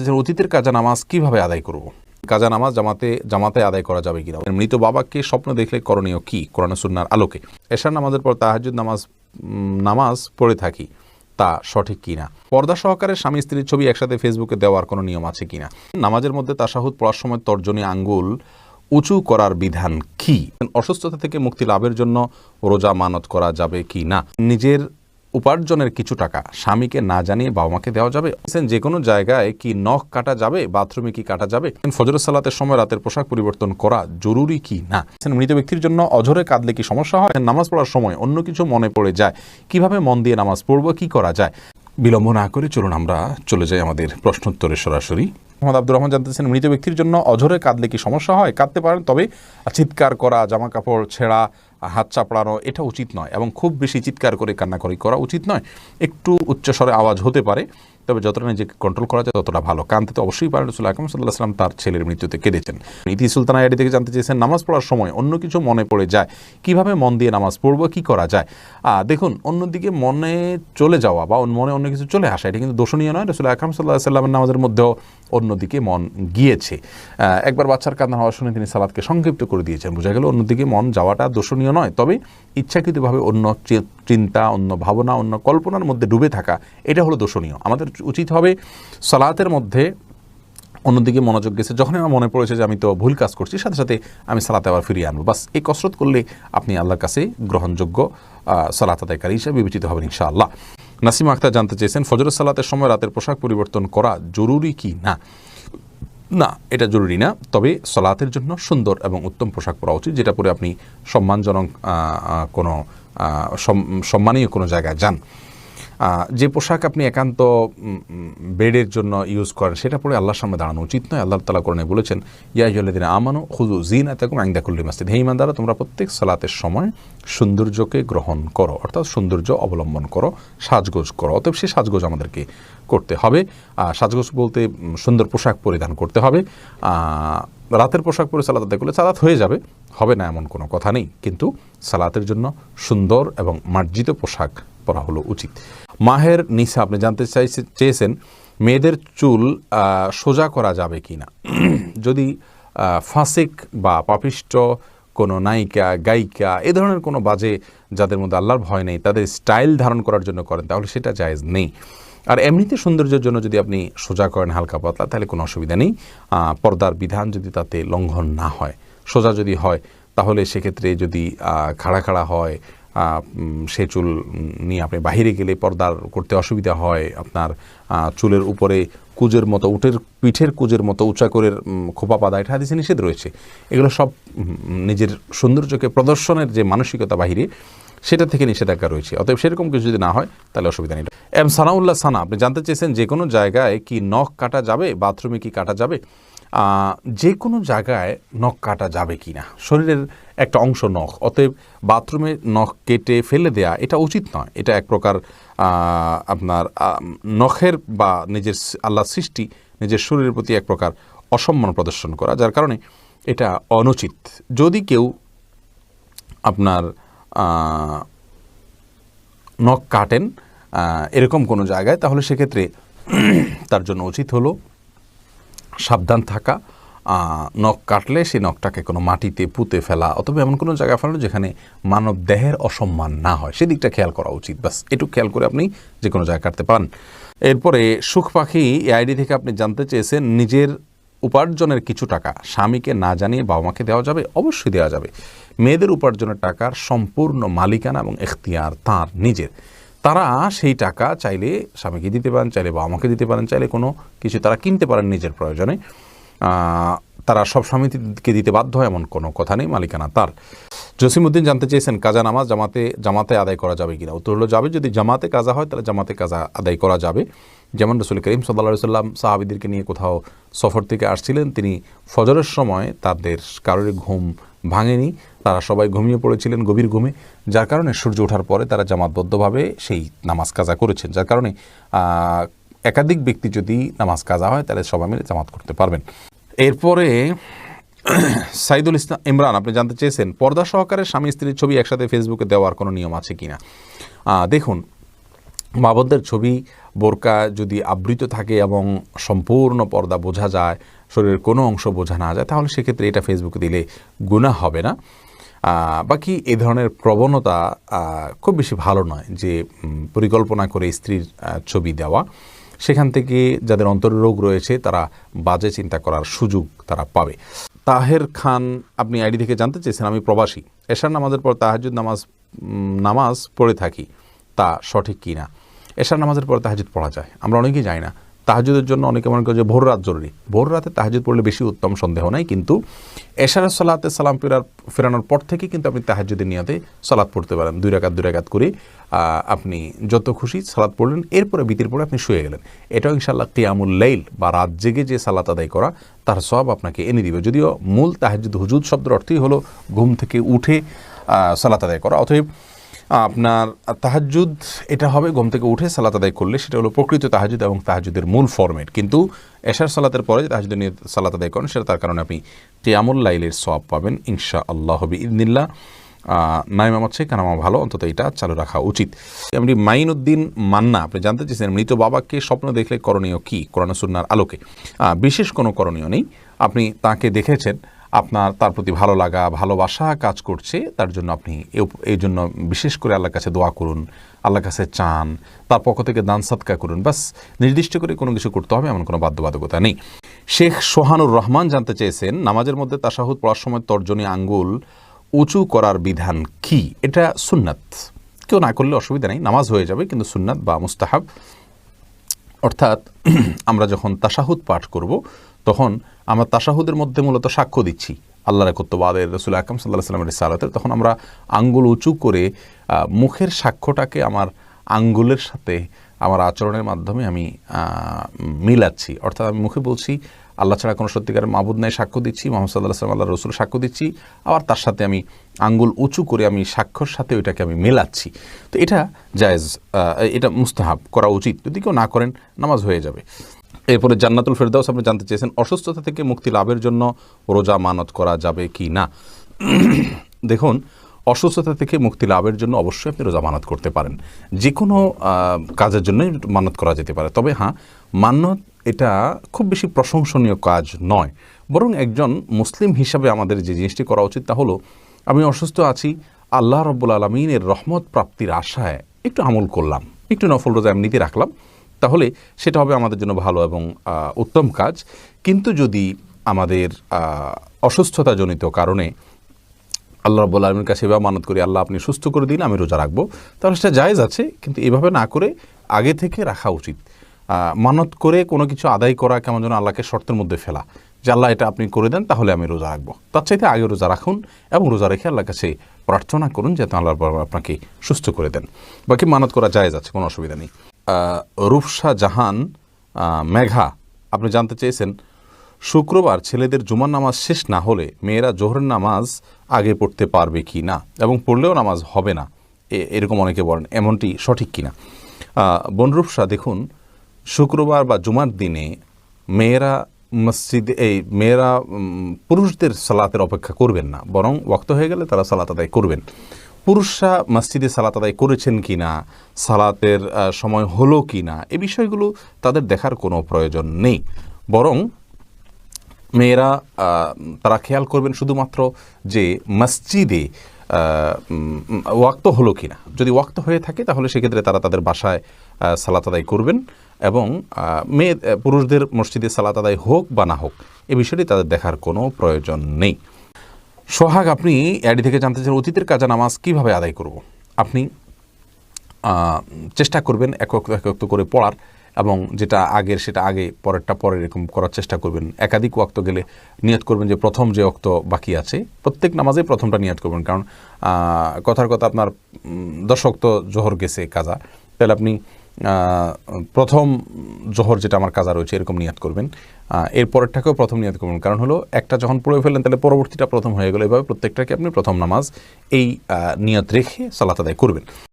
চেয়েছেন অতীতের কাজা নামাজ কিভাবে আদায় করব। কাজা নামাজ জামাতে আদায় করা যাবে কিনা, মৃত বাবাকে স্বপ্ন দেখলে করণীয় কি কোরআন সুন্নাহর আলোকে। এশার নামাজের পর তাহাজ্জুদ নামাজ পড়ে থাকি, তা সঠিক কিনা। পর্দা সহকারে স্বামী স্ত্রীর ছবি একসাথে ফেসবুকে দেওয়ার কোনো নিয়ম আছে কিনা। নামাজের মধ্যে তাশাহুদ পড়ার সময় তর্জনী আঙ্গুল উঁচু করার বিধান কি। অসুস্থতা থেকে মুক্তি লাভের জন্য রোজা মানত করা যাবে কি না। নিজের উপার্জনের কিছু টাকা স্বামীকে না জানিয়ে বাবা মাকে দেওয়া যাবে। যে কোনো জায়গায় কি নখ কাটা যাবে, বাথরুমে কি কাটা যাবে। ফজরের সালাতের সময় রাতের পোশাক পরিবর্তন করা জরুরি কি না। মৃত ব্যক্তির জন্য অঝরে কাঁদলে কি সমস্যা হয়। নামাজ পড়ার সময় অন্য কিছু মনে পড়ে যায়, কিভাবে মন দিয়ে নামাজ পড়বো, কি করা যায়। বিলম্ব না করে চলুন আমরা চলে যাই আমাদের প্রশ্নোত্তরে সরাসরি। মোহাম্মদ আব্দুর রহমান জানতেছেন মৃত ব্যক্তির জন্য অঝরে কাঁদলে কি সমস্যা হয়। কাঁদতে পারেন, তবে চিৎকার করা, জামা কাপড় ছেঁড়া, হাত চাপড়ানো এটা উচিত নয়, এবং খুব বেশি চিৎকার করে কান্নাকারি করা উচিত নয়। একটু উচ্চস্বরে আওয়াজ হতে পারে, তবে যতটা নিজেকে কন্ট্রোল করা যায় ততটা ভালো। কাঁদতে তো অবশ্যই পারেন। রাসূল আকরাম সাল্লাল্লাহু আলাইহি ওয়াসাল্লাম তার ছেলের মৃত্যুতে কেঁদেছেন। ইতি সুলতানা আইডি থেকে জানতে চেয়েছেন নামাজ পড়ার সময় অন্য কিছু মনে পড়ে যায়, কিভাবে মন দিয়ে নামাজ পড়বো, কি করা যায়। দেখুন, অন্যদিকে মনে চলে যাওয়া বা মনে অন্য কিছু চলে আসা এটা কিন্তু দোষণীয় নয়। রাসূল আকরাম সাল্লাল্লাহু আলাইহি ওয়াসাল্লামের নামাজের মধ্যেও অন্যদিকে মন গিয়েছে। একবার বাচ্চার কান্না হওয়া শুনে তিনি সালাতকে সংক্ষিপ্ত করে দিয়েছেন। বোঝা গেল অন্যদিকে মন যাওয়াটা দোষণীয় নয়, তবে ইচ্ছাকৃতভাবে অন্য চিন্তা, অন্য ভাবনা, অন্য কল্পনার মধ্যে ডুবে থাকা এটা হলো দোষণীয়। আমাদের উচিত হবে সালাতের মধ্যে অন্যদিকে মনোযোগ গেছে, যখন আমার মনে পড়েছে যে আমি তো ভুল কাজ করছি, সাথে সাথে আমি সালাতে আবার ফিরিয়ে আনবো। বাস এই কসরত করলে আপনি আল্লাহর কাছে গ্রহণযোগ্য সালাত আদায়কারী হিসেবে বিবেচিত হবেন ইনশাআল্লাহ। নাসিমা আক্তার জানতে চেয়েছেন ফজরের সালাতের সময় রাতের পোশাক পরিবর্তন করা জরুরি কি না। না, এটা জরুরি না, তবে সালাতের জন্য সুন্দর এবং উত্তম পোশাক পরা উচিত, যেটা পরে আপনি সম্মানজনক কোনো সম্মানীয় কোনো জায়গায় যান। যে পোশাক আপনি একান্ত বেডের জন্য ইউজ করেন সেটা পরে আল্লাহর সামনে দাঁড়ানো উচিত নয়। আল্লাহ তাআলা কোরআনে বলেছেন ইয়া আইয়ুহাল্লাযীনা আমানু খুযু যিনাতাকুম ইনদা কুল্লি মাসজিদ। হে ঈমানদাররা, তোমরা প্রত্যেক সালাতের সময় সৌন্দর্যকে গ্রহণ করো, অর্থাৎ সৌন্দর্য অবলম্বন করো, সাজগোজ করো। অতএব সেই সাজগোজ আমাদেরকে করতে হবে। সাজগোজ বলতে সুন্দর পোশাক পরিধান করতে হবে। রাতের পোশাক পরে সালাত আদায় করলে সালাত হয়ে যাবে, হবে না এমন কোনো কথা নেই, কিন্তু সালাতের জন্য সুন্দর এবং মার্জিত পোশাক পরা হলো উচিত। মাহের নিসা আপনি জানতে চেয়েছেন মেয়েদের চুল সোজা করা যাবে কি না। যদি ফাসিক বা পাপিষ্ট কোনো নায়িকা, গায়িকা, এ ধরনের কোনো বাজে, যাদের মধ্যে আল্লাহর ভয় নেই, তাদের স্টাইল ধারণ করার জন্য করেন, তাহলে সেটা জায়েজ নেই। আর এমনিতে সৌন্দর্যের জন্য যদি আপনি সোজা করেন হালকা পাতলা, তাহলে কোনো অসুবিধা নেই। পর্দার বিধান যদি তাতে লঙ্ঘন না হয়, সোজা যদি হয়, তাহলে সেক্ষেত্রে যদি খাড়া খাড়া হয়, সে চুল নিয়ে আপনি বাহিরে গেলে পর্দার করতে অসুবিধা হয়, আপনার চুলের উপরে কুজের মতো, পিঠের কুজের মতো উঁচা করে খোপা পাদা, এটা হাদিসে নিষেধ রয়েছে। এগুলো সব নিজের সৌন্দর্যকে প্রদর্শনের যে মানসিকতা বাহিরে, সেটা থেকে নিষেধাজ্ঞা রয়েছে। অতএব সেরকম কিছু যদি না হয় তাহলে অসুবিধা নেই। এম সানাউল্লাহ সানা আপনি জানতে চেয়েছেন যে কোনো জায়গায় কি নখ কাটা যাবে, বাথরুমে কি কাটা যাবে। যে কোনো জায়গায় নখ কাটা যাবে কি না, শরীরের একটা অংশ নখ, অতএব বাথরুমে নখ কেটে ফেলে দেয়া এটা উচিত নয়। এটা এক প্রকার আপনার নখের বা নিজের আল্লাহ সৃষ্টি, নিজের শরীরের প্রতি এক প্রকার অসম্মান প্রদর্শন করা, যার কারণে এটা অনুচিত। যদি কেউ আপনার নখ কাটেন এরকম কোনো জায়গায়, তাহলে সেক্ষেত্রে তার জন্য উচিত হলো সাবধান থাকা। নখ কাটলে সেই নখটাকে কোনো মাটিতে পুঁতে ফেলা, অথবা এমন কোনো জায়গায় ফেলানো যেখানে মানব দেহের অসম্মান না হয়, সেদিকটা খেয়াল করা উচিত। বাস এটুকু খেয়াল করে আপনি যে কোনো জায়গায় কাটতে পারেন। এরপরে সুখ পাখি এই আইডি থেকে আপনি জানতে চেয়েছেন নিজের উপার্জনের কিছু টাকা স্বামীকে না জানিয়ে বাবা মাকে দেওয়া যাবে। অবশ্যই দেওয়া যাবে। মেয়েদের উপার্জনের টাকার সম্পূর্ণ মালিকানা এবং এখতিয়ার তার নিজের। তারা সেই টাকা চাইলে স্বামীকে দিতে পারেন, চাইলে বাবা মাকে দিতে পারেন, চাইলে কোনো কিছু তারা কিনতে পারেন নিজের প্রয়োজনে। তারা সব স্বামীকে দিতে বাধ্য হয় এমন কোনো কথা নেই, মালিকানা তার। জসিমউদ্দিন জানতে চেয়েছেন কাজা নামাজ জামাতে আদায় করা যাবে কিনা। উত্তর হলো যাবে। যদি জামাতে কাজা হয় তাহলে জামাতে কাজা আদায় করা যাবে। যেমন রাসূল করিম সাল্লাল্লাহু আলাইহি ওয়াসাল্লাম সাহাবীদেরকে নিয়ে কোথাও সফর থেকে আসছিলেন, তিনি ফজরের সময় তাদের কারোর ঘুম ভাঙেনি, তারা সবাই ঘুমিয়ে পড়েছিলেন গভীর ঘুমে, যার কারণে সূর্য ওঠার পরে তারা জামাতবদ্ধভাবে সেই নামাজ কাজা করেছেন। যার কারণে একাধিক ব্যক্তি যদি নামাজ কাজা হয় তাহলে সবাই মিলে জামাত করতে পারবেন। এরপরে সাইদুল ইসলাম ইমরান আপনি জানতে চেয়েছেন পর্দা সহকারে স্বামী স্ত্রীর ছবি একসাথে ফেসবুকে দেওয়ার কোনো নিয়ম আছে কিনা। দেখুন, মা বোনদের ছবি বোরকা যদি আবৃত থাকে এবং সম্পূর্ণ পর্দা বোঝা যায়, শরীরের কোনো অংশ বোঝা না যায়, তাহলে সেক্ষেত্রে এটা ফেসবুকে দিলে গুনাহ হবে না। বাকি এ ধরনের প্রবণতা খুব বেশি ভালো নয়, যে পরিকল্পনা করে স্ত্রীর ছবি দেওয়া, সেখান থেকে যাদের অন্তরের রোগ রয়েছে তারা বাজে চিন্তা করার সুযোগ তারা পাবে। তাহের খান আপনি আইডি থেকে জানতে চেয়েছেন, আমি প্রবাসী, এশার নামাজের পর তাহাজ্জুদ নামাজ পড়ে থাকি, তা সঠিক কি না? এশার নামাজের পর তাহাজ্জুদ পড়া যায়, আমরা অনেকেই জানি না। তাহাজ্জুদের জন্য অনেকে মনে করে যে ভোর রাত জরুরি, ভোর রাতে তাহাজ্জুদ পড়লে বেশি উত্তম, সন্দেহ নাই, কিন্তু এশারের সালাতে সালাম ফেরানোর পর থেকে কিন্তু আপনি তাহাজ্জুদের নিয়তে সালাত পড়তে পারেন, 2 রাকাত করে আপনি যত খুশি সালাত পড়লেন, এরপরে বিতির পরে আপনি শুয়ে গেলেন। এটাও ইনশাআল্লাহ কিয়ামুল লাইল বা রাত জেগে যে সালাত আদায় করা, তার সওয়াব আপনাকে এনে দিবে। যদিও মূল তাহাজ্জুদ, হুজুদ শব্দের অর্থই হলো ঘুম থেকে উঠে সালাত আদায় করা, অতএব আপনার তাহাজ্জুদ এটা হবে ঘুম থেকে উঠে সালাত আদায় করলে, সেটা হলো প্রকৃত তাহাজ্জুদ এবং তাহাজ্জুদের মূল ফরম্যাট। কিন্তু এশার সালাতের পরে যে তাহাজ্জুদের নিয়ে সালাত আদায় করেন, সেটা তার কারণে আপনি কিয়ামুল লাইলের সওয়াব পাবেন ইনশাআল্লাহ বিইذনিল্লাহ। নাইম আমার চেয়ে কানামা ভালো, অন্তত এটা চালু রাখা উচিত। এমনি মাইনুদ্দিন মান্না আপনি জানতে চেয়েছেন, মৃত বাবাকে স্বপ্ন দেখলে করণীয় কি কোরআন সুন্নাহর আলোকে? বিশেষ কোনো করণীয় নেই। আপনি তাকে দেখেছেন, আপনার তার প্রতি ভালো লাগা, ভালোবাসা কাজ করছে, তার জন্য আপনি এই জন্য বিশেষ করে আল্লাহর কাছে দোয়া করুন, আল্লাহর কাছে চান, তার পক্ষ থেকে দান সাদকা করুন, বাস। নির্দিষ্ট করে কোনো কিছু করতে হবে এমন কোনো বাধ্যবাধকতা নেই। শেখ সোহানুর রহমান জানতে চেয়েছেন, নামাজের মধ্যে তাশাহুদ পড়ার সময় তর্জনী আঙ্গুল উঁচু করার বিধান কি? এটা সুন্নাত, কেউ না করলে অসুবিধা নেই, নামাজ হয়ে যাবে, কিন্তু সুন্নাত বা মুস্তাহাব। অর্থাৎ আমরা যখন তাশাহুদ পাঠ করব, তখন আমরা তাশাহুদের মধ্যে মূলত সাক্ষ্য দিচ্ছি আল্লাহর একত্ববাদের, রাসূল আকরাম সাল্লাল্লাহু আলাইহি ওয়াসাল্লামের রিসালাতের, তখন আমরা আঙ্গুল উঁচু করে মুখের সাক্ষ্যটাকে আমার আঙ্গুলের সাথে আমার আচরণের মাধ্যমে আমি মিলাচ্ছি। অর্থাৎ আমি মুখে বলছি আল্লাহ ছাড়া কোনো সত্যিকারের মাবুদ নাই, সাক্ষ্য দিচ্ছি, মুহাম্মদ সাল্লাল্লাহু আলাইহি ওয়াসাল্লাম আল্লাহর রাসূল সাক্ষ্য দিচ্ছি, আবার তার সাথে আমি আঙ্গুল উঁচু করে আমি সাক্ষ্যর সাথে ওইটাকে আমি মেলাচ্ছি। তো এটা জায়েজ, এটা মুস্তাহাব, করা উচিত। যদি কেউ না করেন নামাজ হয়ে যাবে। এরপরে জান্নাতুল ফেরদাউস আপনি জানতে চেয়েছেন, অসুস্থতা থেকে মুক্তি লাভের জন্য রোজা মানত করা যাবে কি না? দেখুন, অসুস্থতা থেকে মুক্তি লাভের জন্য অবশ্যই আপনি রোজা মানত করতে পারেন, যে কোনো কাজের জন্যই মানত করা যেতে পারে। তবে হ্যাঁ, মানত এটা খুব বেশি প্রশংসনীয় কাজ নয়, বরং একজন মুসলিম হিসাবে আমাদের যে জিনিসটি করা উচিত তা হলো, আমি অসুস্থ আছি, আল্লাহ রাব্বুল আলামিনের রহমত প্রাপ্তির আশায় একটু আমল করলাম, একটু নফল রোজা এমনিতে রাখলাম, তাহলে সেটা হবে আমাদের জন্য ভালো এবং উত্তম কাজ। কিন্তু যদি আমাদের অসুস্থতাজনিত কারণে আল্লাহ রাব্বুল আলামিনের কাছে এভাবে মানত করি, আল্লাহ আপনি সুস্থ করে দিন, আমি রোজা রাখবো, তাহলে সেটা জায়েজ আছে, কিন্তু এভাবে না করে আগে থেকে রাখা উচিত। মানত করে কোনো কিছু আদায় করা কেমন যেন আল্লাহকে শর্তের মধ্যে ফেলা, যে আল্লাহ এটা আপনি করে দেন তাহলে আমি রোজা রাখবো। তার চাইতে আগে রোজা রাখুন এবং রোজা রেখে আল্লাহর কাছে প্রার্থনা করুন যাতে আল্লাহ আপনাকে সুস্থ করে দেন। বাকি মানত করা জায়েজ আছে, কোনো অসুবিধা নেই। রূপসা জাহান মেঘা আপনি জানতে চেয়েছেন, শুক্রবার ছেলেদের জুমার নামাজ শেষ না হলে মেয়েরা জোহরের নামাজ আগে পড়তে পারবে কি না, এবং পড়লেও নামাজ হবে না, এরকম অনেকে বলেন, এমনটি সঠিক কিনা? বোন রূপসা, দেখুন, শুক্রবার বা জুমার দিনে মেয়েরা মেয়েরা পুরুষদের সালাতের অপেক্ষা করবেন না, বরং ওয়াক্ত হয়ে গেলে তারা সালাত আদায় করবেন। পুরুষরা মসজিদে সালাত আদায় করেছেন কি না, সালাতের সময় হলো কি না, এই বিষয়গুলো তাদের দেখার কোনো প্রয়োজন নেই, বরং মেয়েরা তারা খেয়াল করবেন শুধুমাত্র যে মসজিদে ওয়াক্ত হলো কি না। যদি ওয়াক্ত হয়ে থাকে তাহলে সেক্ষেত্রে তারা তাদের বাসায় সালাত আদায় করবেন, এবং পুরুষদের মসজিদে সালাত আদায় হোক বা না হোক এ বিষয়টি তাদের দেখার কোনো প্রয়োজন নেই। সোহাগ আপনি অ্যাডি থেকে জানতে চান, অতীতের কাজা নামাজ কিভাবে আদায় করব? আপনি চেষ্টা করবেন এক ওয়াক্ত করে পড়ার, এবং যেটা আগের সেটা আগে, পরেরটা পরে, এরকম করার চেষ্টা করবেন। একাধিক ওয়াক্ত গেলে নিয়ত করবেন যে প্রথম যে ওয়াক্ত বাকি আছে প্রত্যেক নামাজে প্রথমটা নিয়ত করবেন, কারণ কথার কথা আপনার 10 ওয়াক্ত জোহর গেছে কাজা, তাহলে আপনি প্রথম জোহর যেটা আমার কাজা রয়েছে এরকম নিয়ত করবেন, এর পরেরটাকেও প্রথম নিয়ত করবেন, কারণ হলো একটা যখন পড়ে ফেললেন তাহলে পরবর্তীটা প্রথম হয়ে গেল, এভাবে প্রত্যেকটাকে আপনি প্রথম নামাজ এই নিয়ত রেখে সালাত আদায় করবেন।